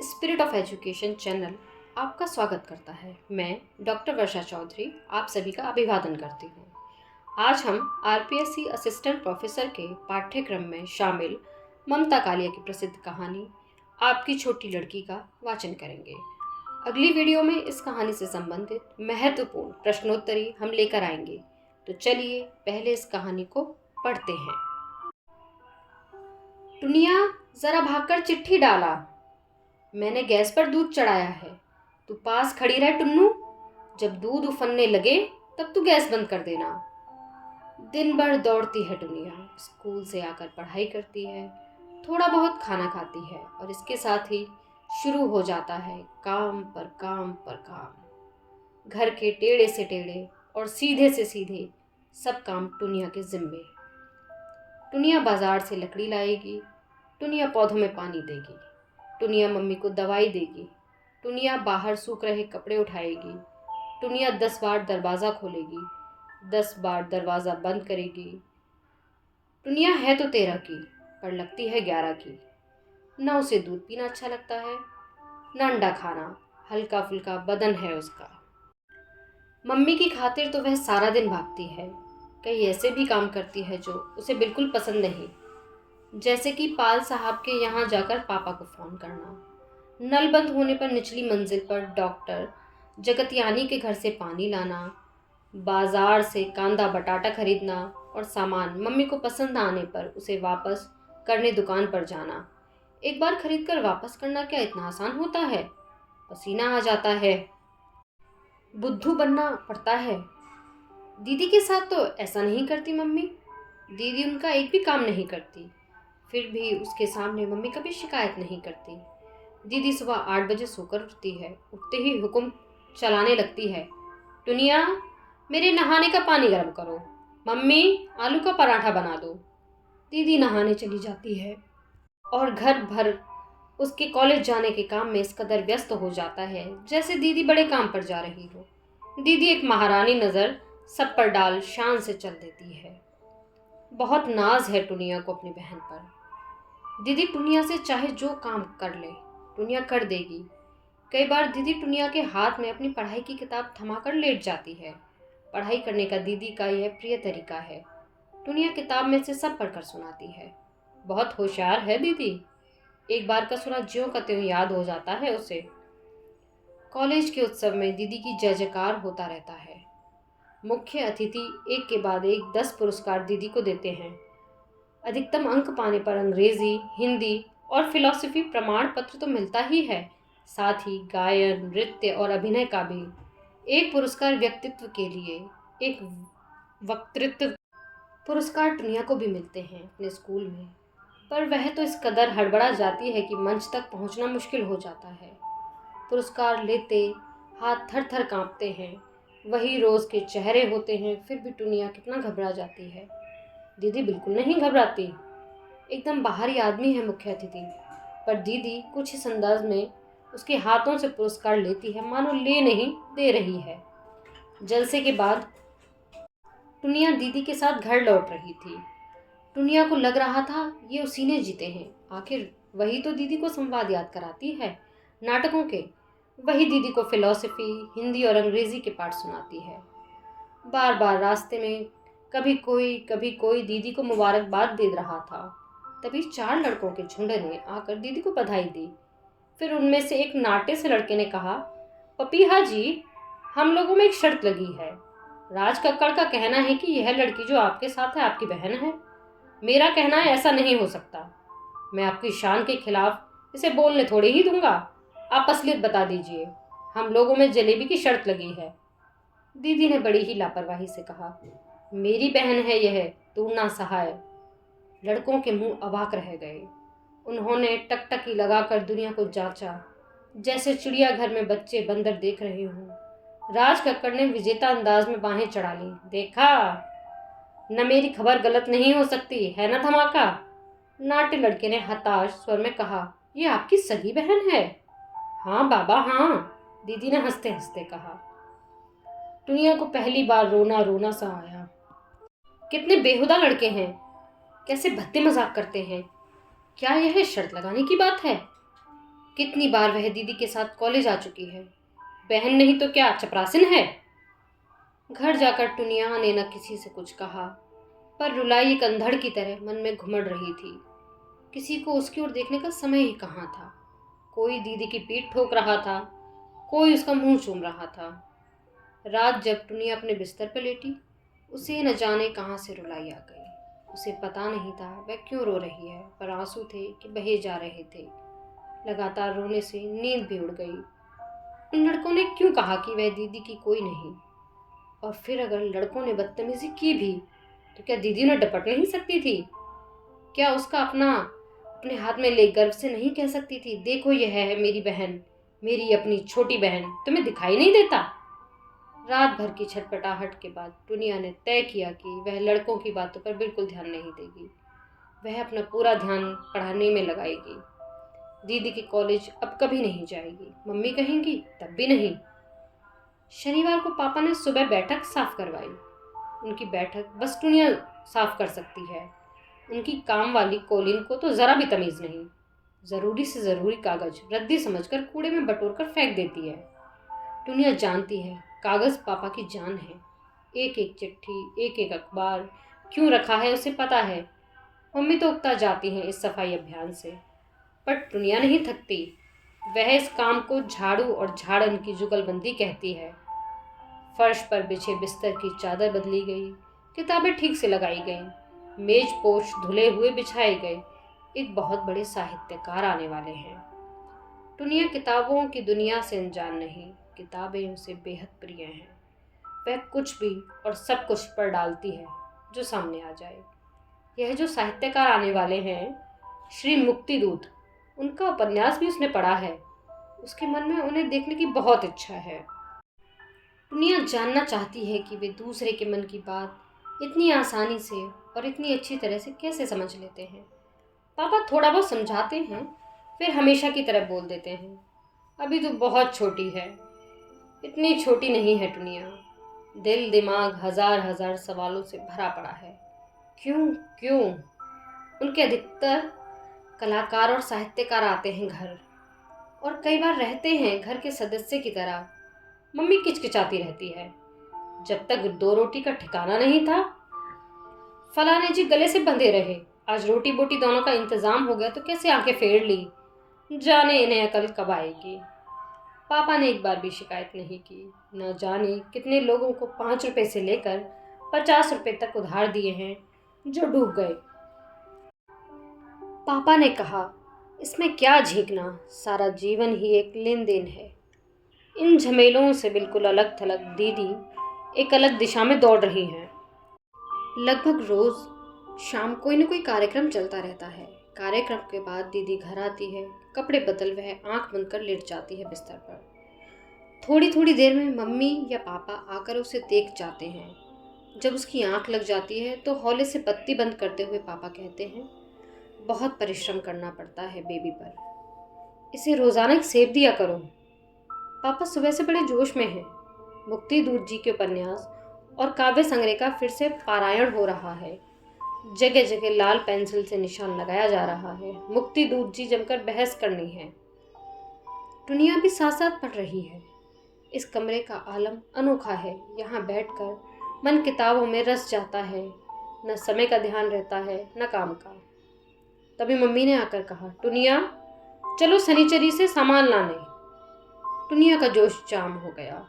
Spirit of education channel आपका स्वागत करता है। मैं डॉक्टर वर्षा चौधरी आप सभी का अभिवादन करती हूँ। आज हम आरपीएससी असिस्टेंट प्रोफेसर के पाठ्यक्रम में शामिल ममता कालिया की प्रसिद्ध कहानी आपकी छोटी लड़की का वाचन करेंगे। अगली वीडियो में इस कहानी से संबंधित महत्वपूर्ण प्रश्नोत्तरी हम लेकर आएंगे। तो चलिए पहले इस कहानी को पढ़ते हैं। टुनिया, जरा भागकर चिट्ठी डाला। मैंने गैस पर दूध चढ़ाया है, तू पास खड़ी रह टुन्नू। जब दूध उफनने लगे तब तू गैस बंद कर देना। दिन भर दौड़ती है टुनिया, स्कूल से आकर पढ़ाई करती है, थोड़ा बहुत खाना खाती है और इसके साथ ही शुरू हो जाता है काम पर काम पर काम। घर के टेढ़े से टेढ़े और सीधे से सीधे सब काम टुनिया के जिम्मे। टुनिया बाजार से लकड़ी लाएगी, टुनिया पौधों में पानी देगी, टुनिया मम्मी को दवाई देगी, टुनिया बाहर सूख रहे कपड़े उठाएगी, टुनिया 10 बार दरवाज़ा खोलेगी, 10 बार दरवाज़ा बंद करेगी। टुनिया है तो 13 की पर लगती है 11 की। न उसे दूध पीना अच्छा लगता है, न अंडा खाना, हल्का फुल्का बदन है उसका। मम्मी की खातिर तो वह सारा दिन भागती है, कई ऐसे भी काम करती है जो उसे बिल्कुल पसंद नहीं, जैसे कि पाल साहब के यहाँ जाकर पापा को फ़ोन करना, नल बंद होने पर निचली मंजिल पर डॉक्टर जगतियानी के घर से पानी लाना, बाजार से कांदा बटाटा खरीदना और सामान मम्मी को पसंद ना आने पर उसे वापस करने दुकान पर जाना। एक बार खरीद कर वापस करना क्या इतना आसान होता है? पसीना आ जाता है, बुद्धू बनना पड़ता है। दीदी के साथ तो ऐसा नहीं करती मम्मी, दीदी उनका एक भी काम नहीं करती, फिर भी उसके सामने मम्मी कभी शिकायत नहीं करती। दीदी सुबह 8 बजे सोकर उठती है, उठते ही हुक्म चलाने लगती है, टुनिया मेरे नहाने का पानी गर्म करो, मम्मी आलू का पराठा बना दो। दीदी नहाने चली जाती है और घर भर उसके कॉलेज जाने के काम में इस कदर व्यस्त हो जाता है जैसे दीदी बड़े काम पर जा रही हो। दीदी एक महारानी नज़र सब पर डाल शान से चल देती है। बहुत नाज है टुनिया को अपनी बहन पर। दीदी टुनिया से चाहे जो काम कर ले टुनिया कर देगी। कई बार दीदी टुनिया के हाथ में अपनी पढ़ाई की किताब थमाकर लेट जाती है। पढ़ाई करने का दीदी का यह प्रिय तरीका है। टुनिया किताब में से सब पढ़कर सुनाती है। बहुत होशियार है दीदी, एक बार का सुना ज्यों का त्यों याद हो जाता है उसे। कॉलेज के उत्सव में दीदी की जय जयकार होता रहता है। मुख्य अतिथि एक के बाद एक 10 पुरस्कार दीदी को देते हैं। अधिकतम अंक पाने पर अंग्रेजी, हिंदी और फिलॉसफी प्रमाण पत्र तो मिलता ही है, साथ ही गायन, नृत्य और अभिनय का भी एक पुरस्कार व्यक्तित्व के लिए, एक वक्तृत्व पुरस्कार टुनिया को भी मिलते हैं अपने स्कूल में। पर वह तो इस कदर हड़बड़ा जाती है कि मंच तक पहुंचना मुश्किल हो जाता है। पुरस्कार लेते हाथ थर थर कांपते हैं, वही रोज़ के चेहरे होते हैं, फिर भी टुनिया कितना घबरा जाती है। दीदी बिल्कुल नहीं घबराती, एकदम बाहरी आदमी है मुख्य अतिथि, पर दीदी कुछ इस अंदाज में उसके हाथों से पुरस्कार लेती है मानो ले नहीं दे रही है। जलसे के बाद टुनिया दीदी के साथ घर लौट रही थी। टुनिया को लग रहा था ये उसी ने जीते हैं, आखिर वही तो दीदी को संवाद याद कराती है नाटकों के, वही दीदी को फिलॉसफी, हिंदी और अंग्रेजी के पाठ सुनाती है। बार बार रास्ते में कभी कोई दीदी को मुबारकबाद दे रहा था। तभी 4 लड़कों के झुंड ने आकर दीदी को बधाई दी। फिर उनमें से एक नाटे से लड़के ने कहा, पपीहा जी, हम लोगों में एक शर्त लगी है। राज कक्कड़ का कहना है कि यह लड़की जो आपके साथ है आपकी बहन है। मेरा कहना है ऐसा नहीं हो सकता। मैं आपकी शान के खिलाफ इसे बोलने थोड़े ही दूंगा। आप असलियत बता दीजिए, हम लोगों में जलेबी की शर्त लगी है। दीदी ने बड़ी ही लापरवाही से कहा, मेरी बहन है यह, तू ना सहाय। लड़कों के मुंह अवाक रह गए। उन्होंने टकटकी लगाकर दुनिया को जांचा, जैसे चिड़ियाघर में बच्चे बंदर देख रहे हों। राज कक्कड़ ने विजेता अंदाज में बाहें चढ़ा ली, देखा न, मेरी खबर गलत नहीं हो सकती है ना धमाका। नाट्य लड़के ने हताश स्वर में कहा, ये आपकी सगी बहन है? हाँ बाबा हाँ, दीदी ने हंसते हंसते कहा। टुनिया को पहली बार रोना रोना सा आया। कितने बेहुदा लड़के हैं, कैसे भद्दे मजाक करते हैं। क्या यह शर्त लगाने की बात है? कितनी बार वह दीदी के साथ कॉलेज आ चुकी है। बहन नहीं तो क्या चपरासिन है। घर जाकर टुनिया ने न किसी से कुछ कहा, पर रुलाई एक अंधड़ की तरह मन में घुमड़ रही थी। किसी को उसकी ओर देखने का समय ही कहाँ था। कोई दीदी की पीठ ठोक रहा था, कोई उसका मुंह चूम रहा था। रात जब टुनिया अपने बिस्तर पर लेटी, उसे न जाने कहाँ से रुलाई आ गई। उसे पता नहीं था वह क्यों रो रही है, पर आंसू थे कि बहे जा रहे थे। लगातार रोने से नींद भी उड़ गई। उन लड़कों ने क्यों कहा कि वह दीदी की कोई नहीं? और फिर अगर लड़कों ने बदतमीजी की भी, तो क्या दीदी उन्हें डपट नहीं सकती थी? क्या उसका अपने हाथ में ले गर्व से नहीं कह सकती थी, देखो यह है मेरी बहन, मेरी अपनी छोटी बहन, तुम्हें दिखाई नहीं देता? रात भर की छटपटाहट के बाद टुनिया ने तय किया कि वह लड़कों की बातों पर बिल्कुल ध्यान नहीं देगी। वह अपना पूरा ध्यान पढ़ाने में लगाएगी। दीदी की कॉलेज अब कभी नहीं जाएगी, मम्मी कहेंगी तब भी नहीं। शनिवार को पापा ने सुबह बैठक साफ करवाई। उनकी बैठक बस टुनिया साफ कर सकती है। उनकी काम वाली कोलिन को तो जरा भी तमीज नहीं। जरूरी से जरूरी कागज रद्दी समझकर कूड़े में बटोर कर फेंक देती है। टुनिया जानती है कागज पापा की जान है। एक एक चिट्ठी, एक एक अखबार क्यों रखा है उसे पता है। मम्मी तो उकता जाती हैं इस सफाई अभियान से, पर टुनिया नहीं थकती। वह इस काम को झाड़ू और झाड़न की जुगलबंदी कहती है। फर्श पर बिछे बिस्तर की चादर बदली गई, किताबें ठीक से लगाई गईं, मेज पोश धुले हुए बिछाए गए। एक बहुत बड़े साहित्यकार आने वाले हैं। टुनिया किताबों की दुनिया से अनजान नहीं, किताबें उसे बेहद प्रिय हैं। वह कुछ भी और सब कुछ पढ़ डालती है जो सामने आ जाए। यह जो साहित्यकार आने वाले हैं, श्री मुक्तिदूत, उनका उपन्यास भी उसने पढ़ा है। उसके मन में उन्हें देखने की बहुत इच्छा है। दुनिया जानना चाहती है कि वे दूसरे के मन की बात इतनी आसानी से और इतनी अच्छी तरह से कैसे समझ लेते हैं। पापा थोड़ा बहुत समझाते हैं, फिर हमेशा की तरह बोल देते हैं, अभी तो बहुत छोटी है। इतनी छोटी नहीं है टुनिया। दिल दिमाग हजार हजार सवालों से भरा पड़ा है। क्यों क्यों? उनके अधिकतर कलाकार और साहित्यकार आते हैं घर, और कई बार रहते हैं घर के सदस्य की तरह। मम्मी किचकिचाती रहती है, जब तक दो रोटी का ठिकाना नहीं था। फलाने जी गले से बंधे रहे, आज रोटी बोटी दोनों का इंतजाम हो गया तो कैसे आंखें फेर ली, जाने इन्हें अकल कब आएगी। पापा ने एक बार भी शिकायत नहीं की। न जाने कितने लोगों को 5 रुपए से लेकर 50 रुपए तक उधार दिए हैं जो डूब गए। पापा ने कहा, इसमें क्या झीकना, सारा जीवन ही एक लेन देन है। इन झमेलों से बिल्कुल अलग थलग दीदी एक अलग दिशा में दौड़ रही हैं। लगभग रोज शाम कोई न कोई कार्यक्रम चलता रहता है। कार्यक्रम के बाद दीदी घर आती है, कपड़े बदल वह आंख बंद कर लेट जाती है बिस्तर पर। थोड़ी थोड़ी देर में मम्मी या पापा आकर उसे देख जाते हैं। जब उसकी आंख लग जाती है तो हौले से बत्ती बंद करते हुए पापा कहते हैं, बहुत परिश्रम करना पड़ता है बेबी पर, इसे रोजाना एक सेब दिया करो। पापा सुबह से बड़े जोश में हैं। मुक्ति दूत जी के उपन्यास और काव्य संग्रह का फिर से पारायण हो रहा है। जगह जगह लाल पेंसिल से निशान लगाया जा रहा है। मुक्ति दूत जी जमकर बहस करनी है। दुनिया भी साथ साथ पढ़ रही है। इस कमरे का आलम अनोखा है। यहाँ बैठकर मन किताबों में रस जाता है। न समय का ध्यान रहता है न काम का। तभी मम्मी ने आकर कहा, टुनिया चलो शनिचरी से सामान लाने। टुनिया का जोश जाम हो गया।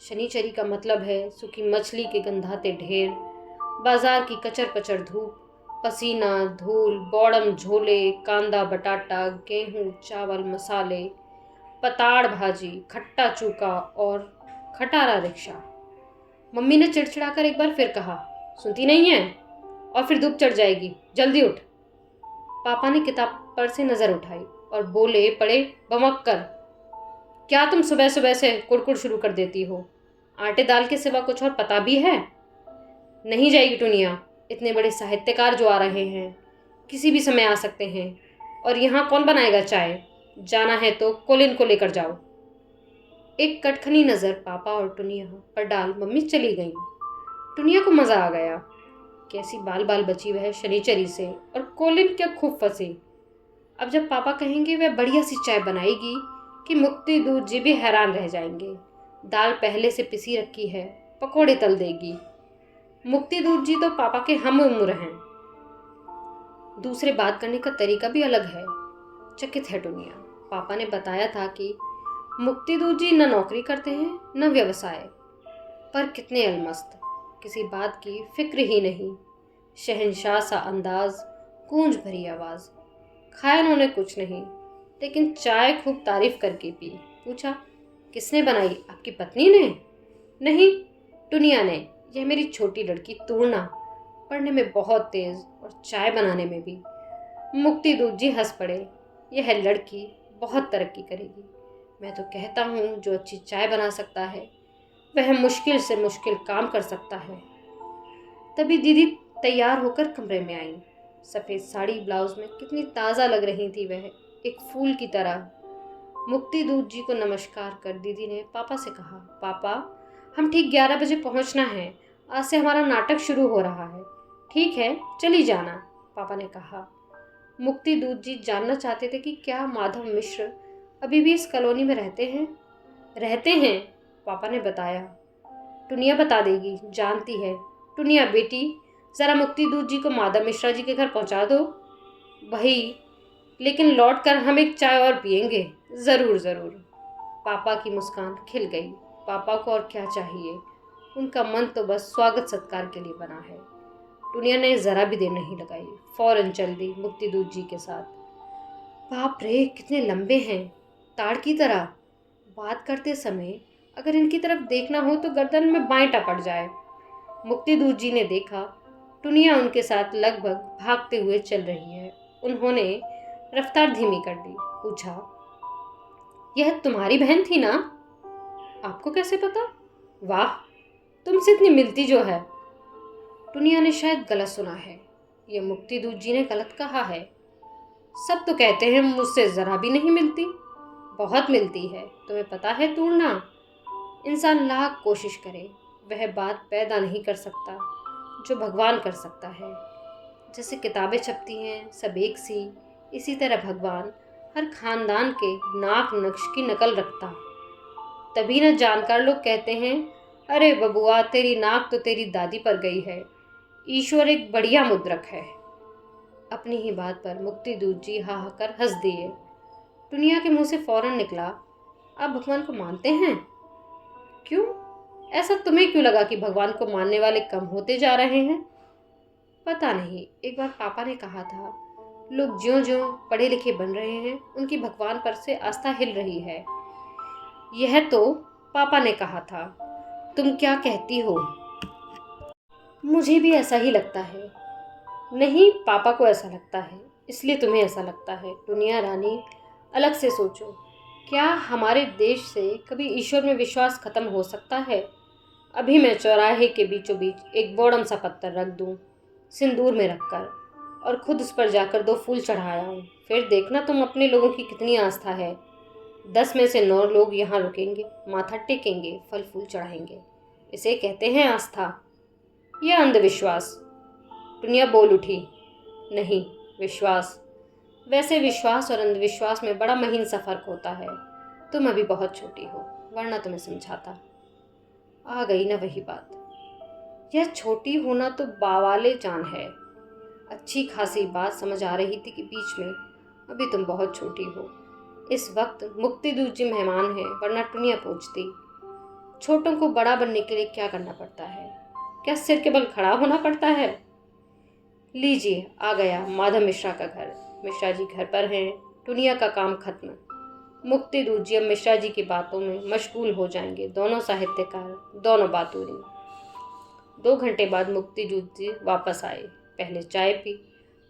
शनिचरी का मतलब है सूखी मछली के गंधाते ढेर, बाजार की कचर पचर धूप, पसीना, धूल, बौड़म झोले, कांदा बटाटा, गेहूं, चावल, मसाले, पताड़ भाजी, खट्टा चूका और खटारा रिक्शा। मम्मी ने चिड़चिड़ाकर एक बार फिर कहा, सुनती नहीं है? और फिर धूप चढ़ जाएगी, जल्दी उठ। पापा ने किताब पर से नजर उठाई और बोले पड़े बमक कर, क्या तुम सुबह सुबह से कुड़कुड़ शुरू कर देती हो? आटे दाल के सिवा कुछ और पता भी है? नहीं जाएगी टुनिया, इतने बड़े साहित्यकार जो आ रहे हैं, किसी भी समय आ सकते हैं, और यहाँ कौन बनाएगा चाय? जाना है तो कोलिन को लेकर जाओ। एक कटखनी नजर पापा और टुनिया पर डाल मम्मी चली गईं। टुनिया को मजा आ गया। कैसी बाल बाल बची वह शनिचरी से, और कोलिन क्या खूब फंसी। अब जब पापा कहेंगे वह बढ़िया सी चाय बनाएगी कि मुक्ति दूध जी भी हैरान रह जाएंगे। दाल पहले से पिसी रखी है, पकोड़े तल देगी। मुक्ति दूध जी तो पापा के हम उम्र हैं। दूसरे बात करने का तरीका भी अलग है। चकित है दुनिया। पापा ने बताया था कि मुक्ति दूध जी न नौकरी करते हैं न व्यवसाय, पर कितने अलमस्त, किसी बात की फिक्र ही नहीं। शहंशाह सा अंदाज, गूंज भरी आवाज़। खाया उन्होंने कुछ नहीं, लेकिन चाय खूब तारीफ करके पी। पूछा, किसने बनाई? आपकी पत्नी ने? नहीं, दुनिया ने। यह मेरी छोटी लड़की तूर्णा, पढ़ने में बहुत तेज और चाय बनाने में भी। मुक्ति दूध जी हंस पड़े। यह लड़की बहुत तरक्की करेगी। मैं तो कहता हूँ जो अच्छी चाय बना सकता है वह मुश्किल से मुश्किल काम कर सकता है। तभी दीदी तैयार होकर कमरे में आई। सफ़ेद साड़ी ब्लाउज में कितनी ताज़ा लग रही थी वह, एक फूल की तरह। मुक्ति दूध जी को नमस्कार कर दीदी ने पापा से कहा, पापा हम ठीक 11 बजे पहुंचना है। आज से हमारा नाटक शुरू हो रहा है। ठीक है, चली जाना, पापा ने कहा। मुक्ति दूध जी जानना चाहते थे कि क्या माधव मिश्र अभी भी इस कॉलोनी में रहते हैं। रहते हैं, पापा ने बताया। टुनिया बता देगी, जानती है। टुनिया बेटी, ज़रा मुक्ति दूध जी को माधव मिश्रा जी के घर पहुंचा दो। वही, लेकिन लौट कर हम एक चाय और पियेंगे। ज़रूर ज़रूर। पापा की मुस्कान खिल गई। पापा को और क्या चाहिए, उनका मन तो बस स्वागत सत्कार के लिए बना है। टुनिया ने ज़रा भी देर नहीं लगाई, फ़ौरन चल दी मुक्ति दूध जी के साथ। बाप रे, कितने लंबे हैं, ताड़ की तरह। बात करते समय अगर इनकी तरफ देखना हो तो गर्दन में बाएं पड़ जाए। मुक्ति दूध जी ने देखा, टुनिया उनके साथ लगभग भागते हुए चल रही है। उन्होंने रफ्तार धीमी कर दी। पूछा, यह तुम्हारी बहन थी ना? आपको कैसे पता? वाह, तुमसे इतनी मिलती जो है। टुनिया ने शायद गलत सुना है। ये मुक्ति दूध जी ने गलत कहा है। सब तो कहते हैं मुझसे ज़रा भी नहीं मिलती। बहुत मिलती है, तुम्हें पता है तूर्णा। इंसान लाख कोशिश करे वह बात पैदा नहीं कर सकता जो भगवान कर सकता है। जैसे किताबें छपती हैं सब एक सी, इसी तरह भगवान हर खानदान के नाक नक्श की नकल रखता। तभी न जानकार लोग कहते हैं, अरे बबुआ तेरी नाक तो तेरी दादी पर गई है। ईश्वर एक बढ़िया मुद्रक है। अपनी ही बात पर मुक्ति दूध जी हा कर हंस दिए। दुनिया के मुंह से फौरन निकला, आप भगवान को मानते हैं? क्यों? ऐसा तुम्हें क्यों लगा कि भगवान को मानने वाले कम होते जा रहे हैं? पता नहीं, एक बार पापा ने कहा था, लोग ज्यों ज्यों पढ़े लिखे बन रहे हैं उनकी भगवान पर से आस्था हिल रही है। यह तो पापा ने कहा था। तुम क्या कहती हो? मुझे भी ऐसा ही लगता है। नहीं, पापा को ऐसा लगता है, इसलिए तुम्हें ऐसा लगता है। दुनिया रानी, अलग से सोचो, क्या हमारे देश से कभी ईश्वर में विश्वास खत्म हो सकता है? अभी मैं चौराहे के बीचों बीच एक बोड़म सा पत्थर रख दूं, सिंदूर में रखकर, और खुद उस पर जाकर 2 फूल चढ़ाया हूँ। फिर देखना तुम अपने लोगों की कितनी आस्था है। 10 में से 9 लोग यहाँ रुकेंगे, माथा टेकेंगे, फल फूल चढ़ाएंगे। इसे कहते हैं आस्था या अंधविश्वास? दुनिया बोल उठी, नहीं, विश्वास। वैसे विश्वास और अंधविश्वास में बड़ा महीन सा फर्क होता है। तुम अभी बहुत छोटी हो, वरना तुम्हें समझाता। आ गई ना वही बात। यह छोटी होना तो बावाले जान है। अच्छी खासी बात समझ आ रही थी कि बीच में अभी तुम बहुत छोटी हो। इस वक्त मुक्ति दूध जी मेहमान है, वरना टुनिया पूछती, छोटों को बड़ा बनने के लिए क्या करना पड़ता है? क्या सिर के बल खड़ा होना पड़ता है? लीजिए, आ गया माधव मिश्रा का घर। मिश्रा जी घर पर हैं। टुनिया का काम खत्म। मुक्ति दूध जी अब मिश्रा जी की बातों में मशगूल हो जाएंगे। दोनों साहित्यकार, दोनों बातूनी। 2 घंटे बाद मुक्ति दूध जी वापस आए। पहले चाय पी।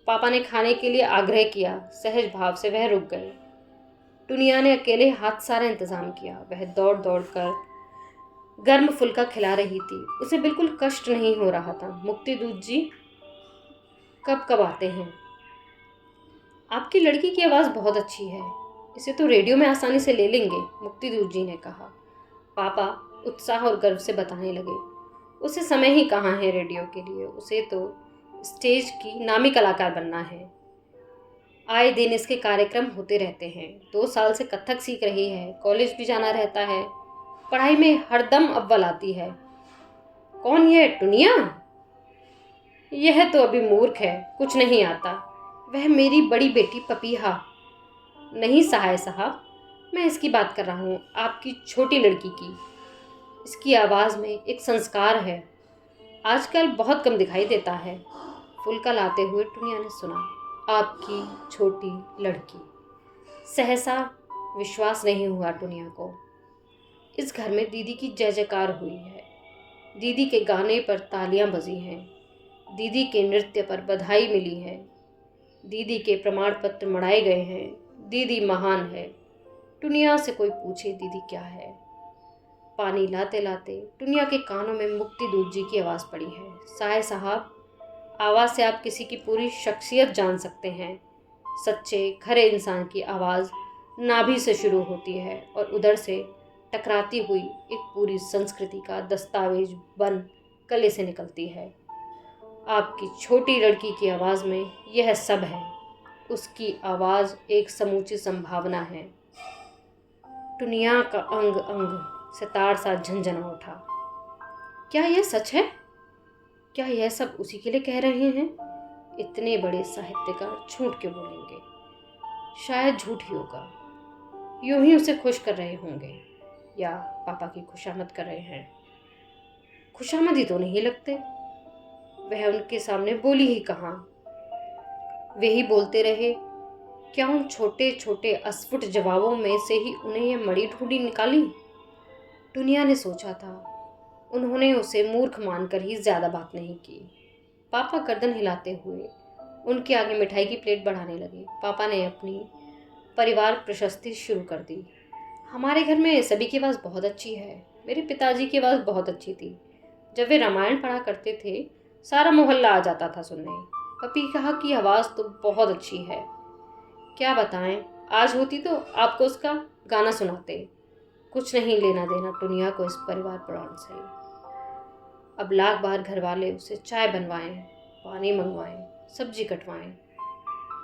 पापा ने खाने के लिए आग्रह किया। सहज भाव से वह रुक गए। टुनिया ने अकेले हाथ सारा इंतजाम किया। वह दौड़ दौड़ कर गर्म फुल्का खिला रही थी। उसे बिल्कुल कष्ट नहीं हो रहा था। मुक्ति दूध जी कब कब आते हैं? आपकी लड़की की आवाज़ बहुत अच्छी है, इसे तो रेडियो में आसानी से ले लेंगे, मुक्ति दूध जी ने कहा। पापा उत्साह और गर्व से बताने लगे, उसे समय ही कहाँ है रेडियो के लिए, उसे तो स्टेज की नामी कलाकार बनना है। आए दिन इसके कार्यक्रम होते रहते हैं। 2 साल से कथक सीख रही है, कॉलेज भी जाना रहता है, पढ़ाई में हरदम अव्वल आती है। कौन ये टुनिया? यह तो अभी मूर्ख है, कुछ नहीं आता। वह मेरी बड़ी बेटी पपीहा। नहीं सहाय साहब, मैं इसकी बात कर रहा हूँ, आपकी छोटी लड़की की। इसकी आवाज़ में एक संस्कार है, आजकल बहुत कम दिखाई देता है। फुलका लाते हुए टुनिया ने सुना, आपकी छोटी लड़की। सहसा विश्वास नहीं हुआ टुनिया को। इस घर में दीदी की जय जयकार हुई है। दीदी के गाने पर तालियां बजी हैं, दीदी के नृत्य पर बधाई मिली है, दीदी के प्रमाण पत्र मढ़ाए गए हैं। दीदी महान है। टुनिया से कोई पूछे दीदी क्या है। पानी लाते लाते टुनिया के कानों में मुक्ति दूत जी की आवाज़ पड़ी है, साहे साहब, आवाज़ से आप किसी की पूरी शख्सियत जान सकते हैं। सच्चे खरे इंसान की आवाज़ नाभि से शुरू होती है और उधर से टकराती हुई एक पूरी संस्कृति का दस्तावेज बन गले से निकलती है। आपकी छोटी लड़की की आवाज़ में यह सब है। उसकी आवाज़ एक समूची संभावना है। टुनिया का अंग अंग सितार सा झंझना उठा। क्या यह सच है? क्या यह सब उसी के लिए कह रहे हैं? इतने बड़े साहित्यकार झूठ क्यों बोलेंगे? शायद झूठ ही होगा। यूं ही उसे खुश कर रहे होंगे या पापा की खुशामद कर रहे हैं। खुशामद ही तो नहीं लगते। वह उनके सामने बोली ही कहाँ। वे ही बोलते रहे। क्या उन छोटे छोटे अस्फुट जवाबों में से ही उन्हें यह मड़ी ढूंढी निकाली? टुनिया ने सोचा था। उन्होंने उसे मूर्ख मानकर ही ज्यादा बात नहीं की। पापा गर्दन हिलाते हुए उनके आगे मिठाई की प्लेट बढ़ाने लगे। पापा ने अपनी परिवार प्रशस्ति शुरू कर दी। हमारे घर में सभी की आवाज़ बहुत अच्छी है। मेरे पिताजी की आवाज़ बहुत अच्छी थी। जब वे रामायण पढ़ा करते थे, सारा मोहल्ला आ जाता था सुनने। पपीहा की आवाज़ तो बहुत अच्छी है। क्या बताएं, आज होती तो आपको उसका गाना सुनाते। कुछ नहीं लेना देना टुनिया को इस परिवार प्राण से। अब लाख बार घर वाले उसे चाय बनवाएं, पानी मंगवाएं, सब्जी कटवाएं,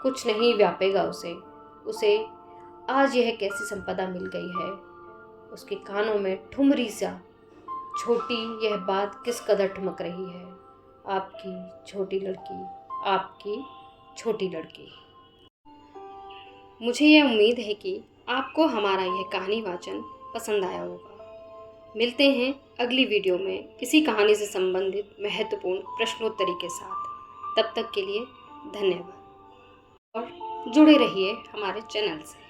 कुछ नहीं व्यापेगा उसे आज यह कैसी संपदा मिल गई है। उसके कानों में ठुमरी सा छोटी यह बात किस कदर ठुमक रही है। आपकी छोटी लड़की, आपकी छोटी लड़की। मुझे यह उम्मीद है कि आपको हमारा यह कहानी वाचन पसंद आया होगा। मिलते हैं अगली वीडियो में इसी कहानी से संबंधित महत्वपूर्ण प्रश्नोत्तरी के साथ। तब तक के लिए धन्यवाद और जुड़े रहिए हमारे चैनल से।